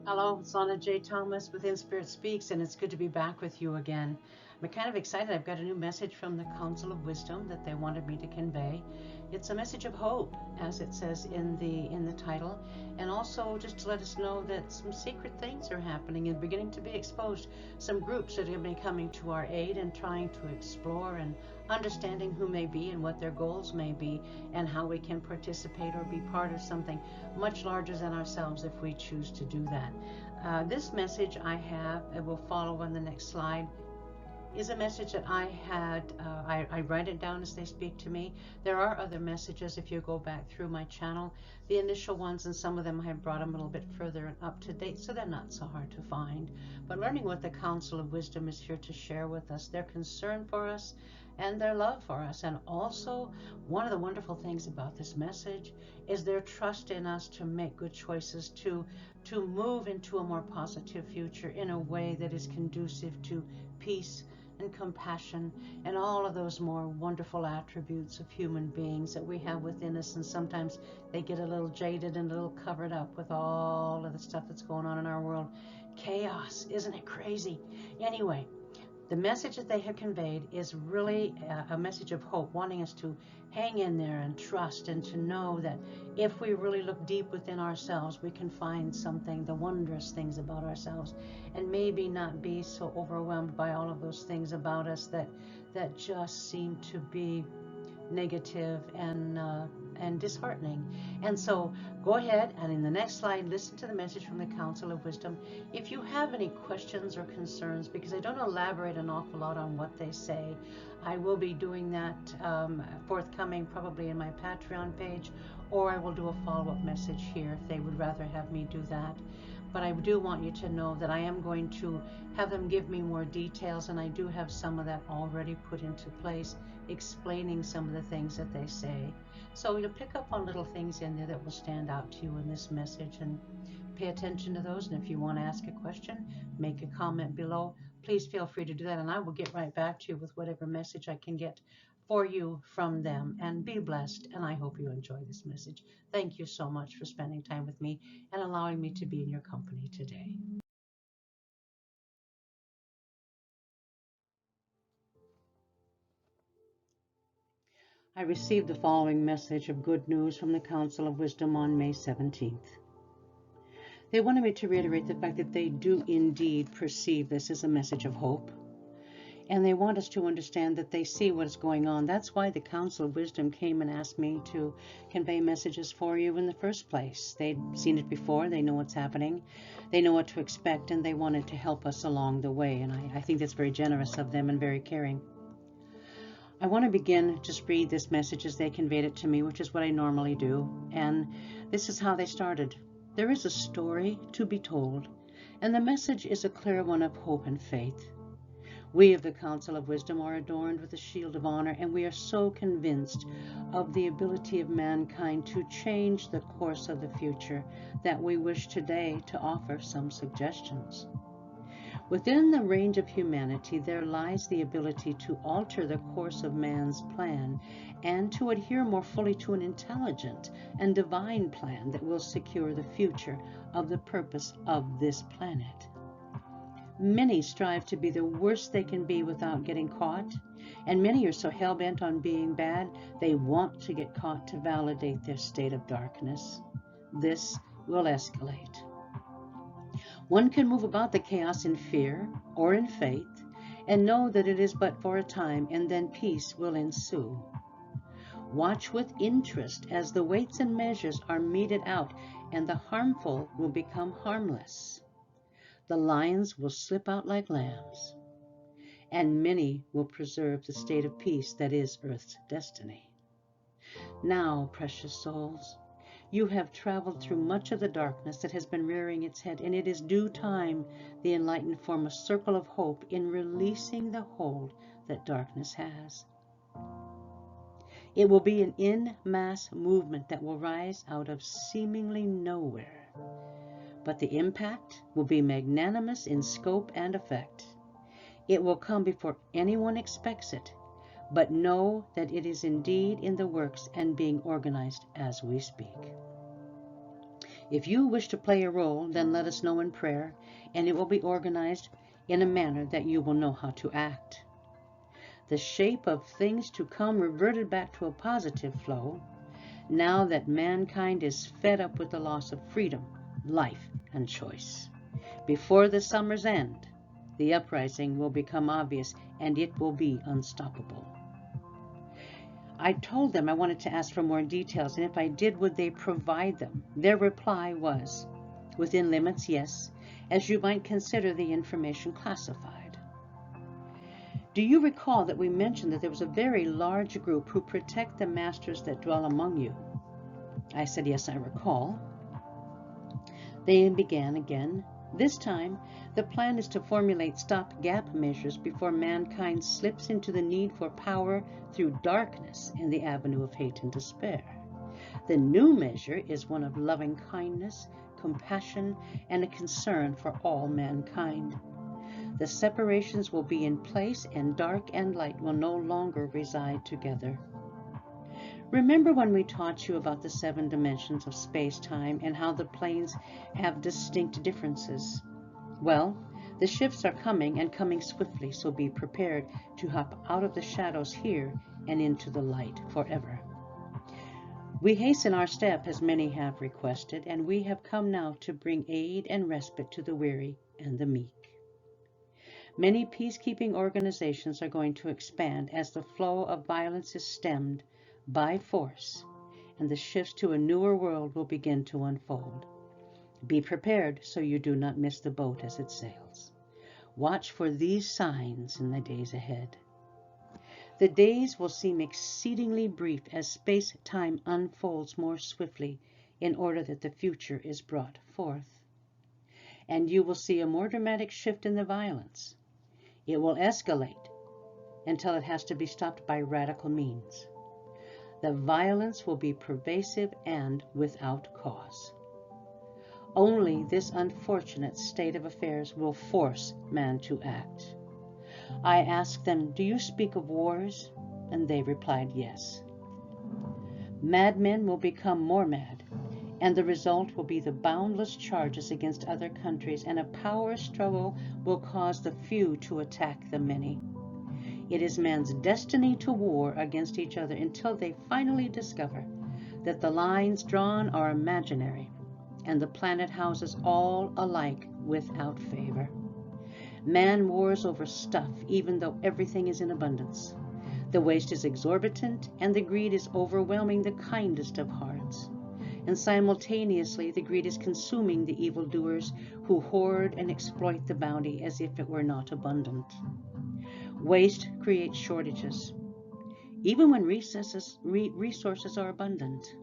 Hello, it's Lana J. Thomas with In Spirit Speaks, and it's good to be back with you again. I'm kind of excited. I've got a new message from the Council of Wisdom that they wanted me to convey. It's a message of hope, as it says in the title, and also just to let us know that some secret things are happening and beginning to be exposed. Some groups that are going to be coming to our aid and trying to explore and understanding who may be and what their goals may be and how we can participate or be part of something much larger than ourselves if we choose to do that. This message I have, it will follow on the next slide, is a message that I had, I write it down as they speak to me. There are other messages if you go back through my channel. The initial ones, and some of them I have brought them a little bit further and up to date, so they're not so hard to find. But learning what the Council of Wisdom is here to share with us, their concern for us and their love for us. And also, one of the wonderful things about this message is their trust in us to make good choices, to move into a more positive future in a way that is conducive to peace and compassion and all of those more wonderful attributes of human beings that we have within us. And sometimes they get a little jaded and a little covered up with all of the stuff that's going on in our world. Chaos, isn't it crazy? Anyway, the message that they have conveyed is really a message of hope, wanting us to hang in there and trust and to know that if we really look deep within ourselves, we can find something, the wondrous things about ourselves, and maybe not be so overwhelmed by all of those things about us that just seem to be negative and disheartening. And so go ahead and in the next slide, listen to the message from the Council of Wisdom. If you have any questions or concerns, because I don't elaborate an awful lot on what they say, I will be doing that forthcoming probably in my Patreon page, or I will do a follow-up message here if they would rather have me do that. But I do want you to know that I am going to have them give me more details, and I do have some of that already put into place, explaining some of the things that they say. So you'll pick up on little things in there that will stand out to you in this message, and pay attention to those. And if you want to ask a question, make a comment below. Please feel free to do that, and I will get right back to you with whatever message I can get for you from them. And be blessed, and I hope you enjoy this message. Thank you so much for spending time with me and allowing me to be in your company today. I received the following message of good news from the Council of Wisdom on May 17th. They wanted me to reiterate the fact that they do indeed perceive this as a message of hope. And they want us to understand that they see what's going on. That's why the Council of Wisdom came and asked me to convey messages for you in the first place. They'd seen it before. They know what's happening. They know what to expect, and they wanted to help us along the way. And I think that's very generous of them and very caring. I want to begin, just read this message as they conveyed it to me, which is what I normally do. And this is how they started. There is a story to be told, and the message is a clear one of hope and faith. We of the Council of Wisdom are adorned with a shield of honor, and we are so convinced of the ability of mankind to change the course of the future that we wish today to offer some suggestions. Within the range of humanity, there lies the ability to alter the course of man's plan and to adhere more fully to an intelligent and divine plan that will secure the future of the purpose of this planet. Many strive to be the worst they can be without getting caught, and many are so hell-bent on being bad, they want to get caught to validate their state of darkness. This will escalate. One can move about the chaos in fear or in faith and know that it is but for a time, and then peace will ensue. Watch with interest as the weights and measures are meted out, and the harmful will become harmless. The lions will slip out like lambs, and many will preserve the state of peace that is Earth's destiny. Now, precious souls, you have traveled through much of the darkness that has been rearing its head, and it is due time the enlightened form a circle of hope in releasing the hold that darkness has. It will be an en masse movement that will rise out of seemingly nowhere, but the impact will be magnanimous in scope and effect. It will come before anyone expects it, but know that it is indeed in the works and being organized as we speak. If you wish to play a role, then let us know in prayer, and it will be organized in a manner that you will know how to act. The shape of things to come reverted back to a positive flow, now that mankind is fed up with the loss of freedom, life, and choice. Before the summer's end, the uprising will become obvious, and it will be unstoppable. I told them I wanted to ask for more details, and if I did, would they provide them? Their reply was, within limits, yes, as you might consider the information classified. Do you recall that we mentioned that there was a very large group who protect the masters that dwell among you? I said, yes, I recall. They began again. This time, the plan is to formulate stop-gap measures before mankind slips into the need for power through darkness in the avenue of hate and despair. The new measure is one of loving kindness, compassion, and a concern for all mankind. The separations will be in place, and dark and light will no longer reside together. Remember when we taught you about the 7 dimensions of space-time and how the planes have distinct differences? Well, the shifts are coming, and coming swiftly, so be prepared to hop out of the shadows here and into the light forever. We hasten our step as many have requested, and we have come now to bring aid and respite to the weary and the meek. Many peacekeeping organizations are going to expand as the flow of violence is stemmed by force, and the shifts to a newer world will begin to unfold. Be prepared so you do not miss the boat as it sails. Watch for these signs in the days ahead. The days will seem exceedingly brief as space-time unfolds more swiftly in order that the future is brought forth. And you will see a more dramatic shift in the violence. It will escalate until it has to be stopped by radical means. The violence will be pervasive and without cause. Only this unfortunate state of affairs will force man to act. I asked them, do you speak of wars? And they replied, yes. Madmen will become more mad, and the result will be the boundless charges against other countries, and a power struggle will cause the few to attack the many. It is man's destiny to war against each other until they finally discover that the lines drawn are imaginary, and the planet houses all alike without favor. Man wars over stuff, even though everything is in abundance. The waste is exorbitant, and the greed is overwhelming the kindest of hearts. And simultaneously, the greed is consuming the evildoers who hoard and exploit the bounty as if it were not abundant. Waste creates shortages, even when resources are abundant.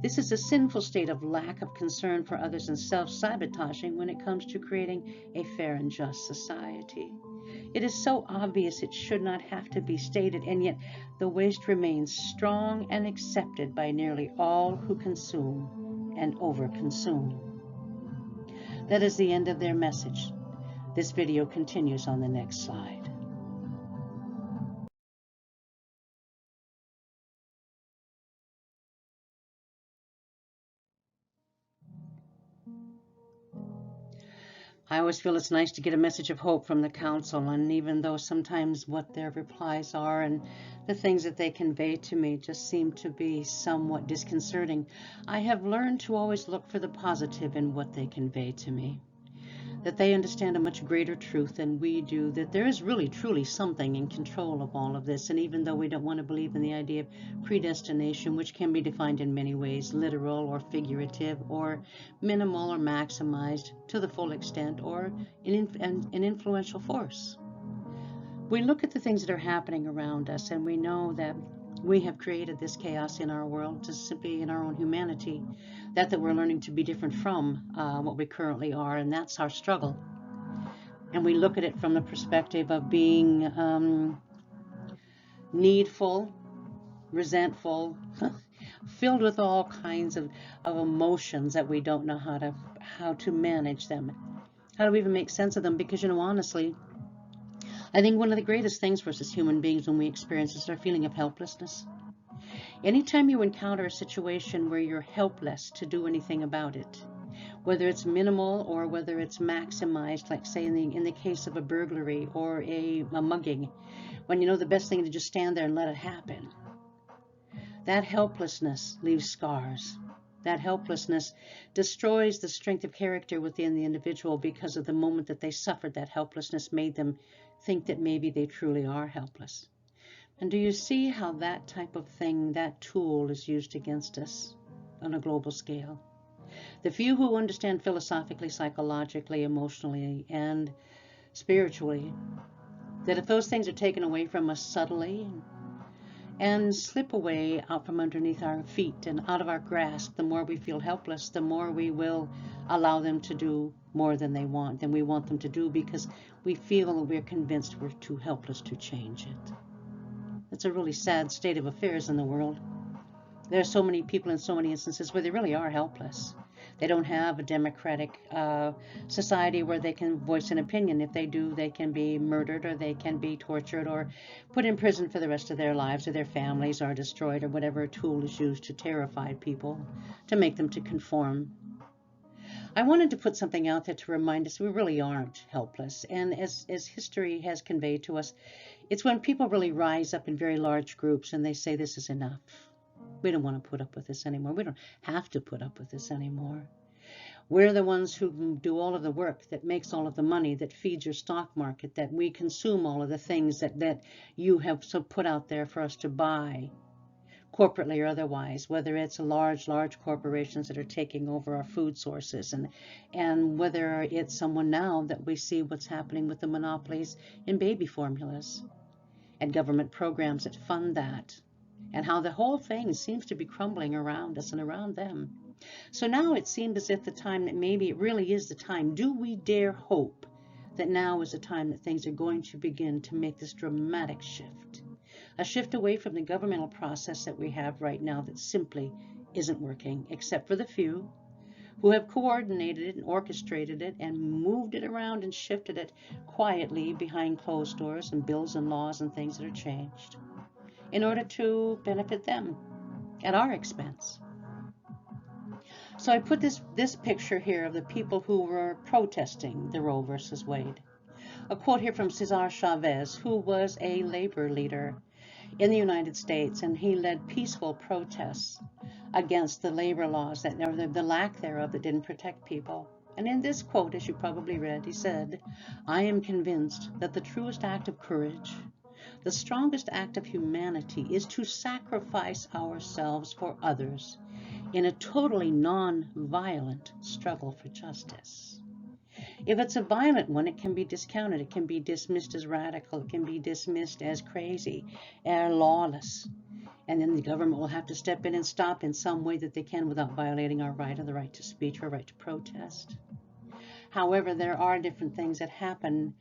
This is a sinful state of lack of concern for others and self-sabotaging when it comes to creating a fair and just society. It is so obvious it should not have to be stated, and yet the waste remains strong and accepted by nearly all who consume and overconsume. That is the end of their message. This video continues on the next slide. I always feel it's nice to get a message of hope from the council, and even though sometimes what their replies are and the things that they convey to me just seem to be somewhat disconcerting, I have learned to always look for the positive in what they convey to me. That they understand a much greater truth than we do, that there is really truly something in control of all of this. And even though we don't want to believe in the idea of predestination, which can be defined in many ways, literal or figurative, or minimal or maximized to the full extent, or an influential force, we look at the things that are happening around us, and we know that we have created this chaos in our world, just simply in our own humanity, that we're learning to be different from what we currently are, and that's our struggle. And we look at it from the perspective of being needful, resentful, filled with all kinds of emotions that we don't know how to manage them. How do we even make sense of them? Because, honestly, I think one of the greatest things for us as human beings when we experience is our feeling of helplessness. Anytime you encounter a situation where you're helpless to do anything about it, whether it's minimal or whether it's maximized, like say in the case of a burglary or a mugging, when you know the best thing to just stand there and let it happen, that helplessness leaves scars. That helplessness destroys the strength of character within the individual, because of the moment that they suffered, that helplessness made them think that maybe they truly are helpless. And do you see how that type of thing, that tool, is used against us on a global scale? The few who understand philosophically, psychologically, emotionally, and spiritually, that if those things are taken away from us subtly and slip away out from underneath our feet and out of our grasp, the more we feel helpless, the more we will allow them to do more than we want them to do, because we feel and we're convinced we're too helpless to change it. It's a really sad state of affairs in the world. There are so many people in so many instances where they really are helpless. They don't have a democratic society where they can voice an opinion. If they do, they can be murdered, or they can be tortured, or put in prison for the rest of their lives, or their families are destroyed, or whatever tool is used to terrify people, to make them to conform. I wanted to put something out there to remind us we really aren't helpless. And as history has conveyed to us, it's when people really rise up in very large groups and they say, this is enough. We don't want to put up with this anymore. We don't have to put up with this anymore. We're the ones who do all of the work, that makes all of the money, that feeds your stock market, that we consume all of the things that you have so put out there for us to buy, corporately or otherwise, whether it's large corporations that are taking over our food sources, and whether it's someone now that we see what's happening with the monopolies in baby formulas and government programs that fund that, and how the whole thing seems to be crumbling around us and around them. So now it seems as if the time that maybe it really is the time. Do we dare hope that now is the time that things are going to begin to make this dramatic shift? A shift away from the governmental process that we have right now that simply isn't working, except for the few who have coordinated it and orchestrated it and moved it around and shifted it quietly behind closed doors and bills and laws and things that are changed in order to benefit them at our expense. So I put this picture here of the people who were protesting the Roe versus Wade. A quote here from Cesar Chavez, who was a labor leader in the United States, and he led peaceful protests against the labor laws that, or the lack thereof, that didn't protect people. And in this quote, as you probably read, he said, "I am convinced that the truest act of courage, the strongest act of humanity, is to sacrifice ourselves for others in a totally non-violent struggle for justice." If it's a violent one, it can be discounted. It can be dismissed as radical. It can be dismissed as crazy and lawless. And then the government will have to step in and stop in some way that they can without violating our right, or the right to speech, or right to protest. However, there are different things that happen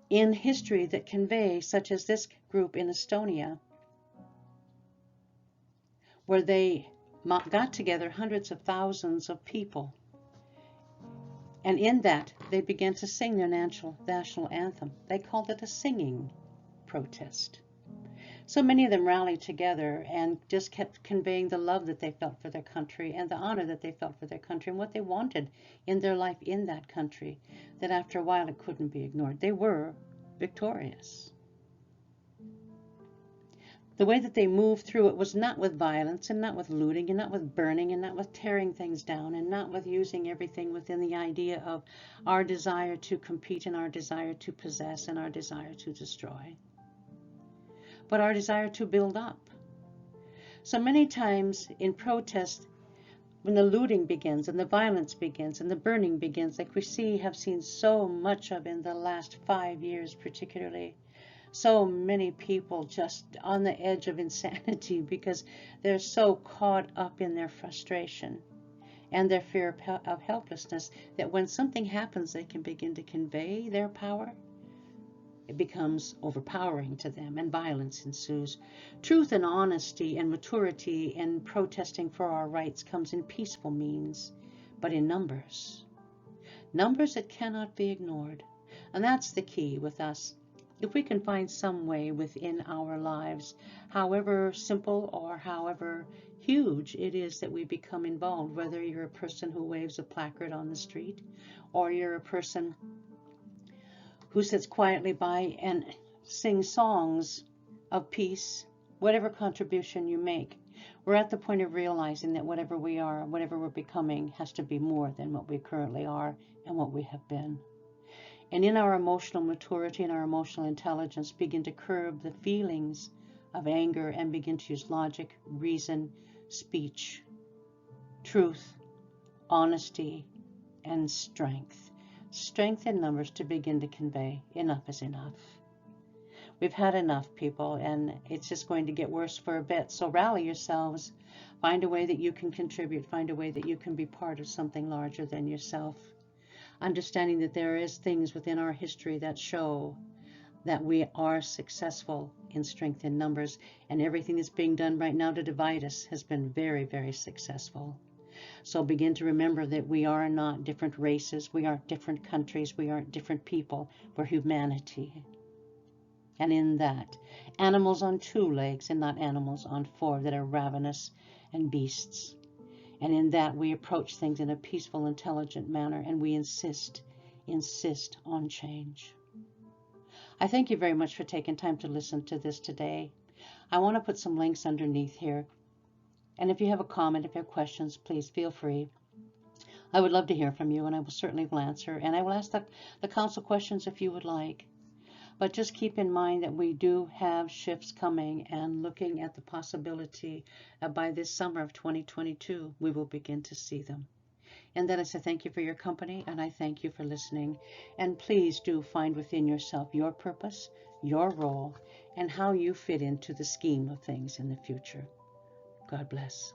in history that convey, such as this group in Estonia, where they got together hundreds of thousands of people. And in that, they began to sing their national anthem. They called it a singing protest. So many of them rallied together and just kept conveying the love that they felt for their country, and the honor that they felt for their country, and what they wanted in their life in that country, that after a while it couldn't be ignored. They were victorious. The way that they moved through it was not with violence, and not with looting, and not with burning, and not with tearing things down, and not with using everything within the idea of our desire to compete, and our desire to possess, and our desire to destroy, but our desire to build up. So many times in protest, when the looting begins and the violence begins and the burning begins, like we have seen so much of in the last 5 years particularly, so many people just on the edge of insanity because they're so caught up in their frustration and their fear of helplessness, that when something happens, they can begin to convey their power. It becomes overpowering to them, and violence ensues. Truth and honesty and maturity and protesting for our rights comes in peaceful means, but in numbers. Numbers that cannot be ignored. And that's the key with us if we can find some way within our lives, however simple or however huge it is that we become involved, whether you're a person who waves a placard on the street, or you're a person who sits quietly by and sings songs of peace, whatever contribution you make, we're at the point of realizing that whatever we are, whatever we're becoming, has to be more than what we currently are and what we have been. And in our emotional maturity and our emotional intelligence, begin to curb the feelings of anger and begin to use logic, reason, speech, truth, honesty, and strength. Strength in numbers to begin to convey enough is enough. We've had enough, people, and it's just going to get worse for a bit. So rally yourselves. Find a way that you can contribute. Find a way that you can be part of something larger than yourself. Understanding that there is things within our history that show that we are successful in strength in numbers, and everything that's being done right now to divide us has been very, very successful. So begin to remember that we are not different races, we aren't different countries, we aren't different people, we're humanity. And in that, animals on 2 legs and not animals on 4 that are ravenous and beasts. And in that, we approach things in a peaceful, intelligent manner, and we insist on change. I thank you very much for taking time to listen to this today. I want to put some links underneath here. And if you have a comment, if you have questions, please feel free. I would love to hear from you, and I will certainly answer. And I will ask the council questions if you would like. But just keep in mind that we do have shifts coming, and looking at the possibility that by this summer of 2022, we will begin to see them. And then I say thank you for your company, and I thank you for listening. And please do find within yourself your purpose, your role, and how you fit into the scheme of things in the future. God bless.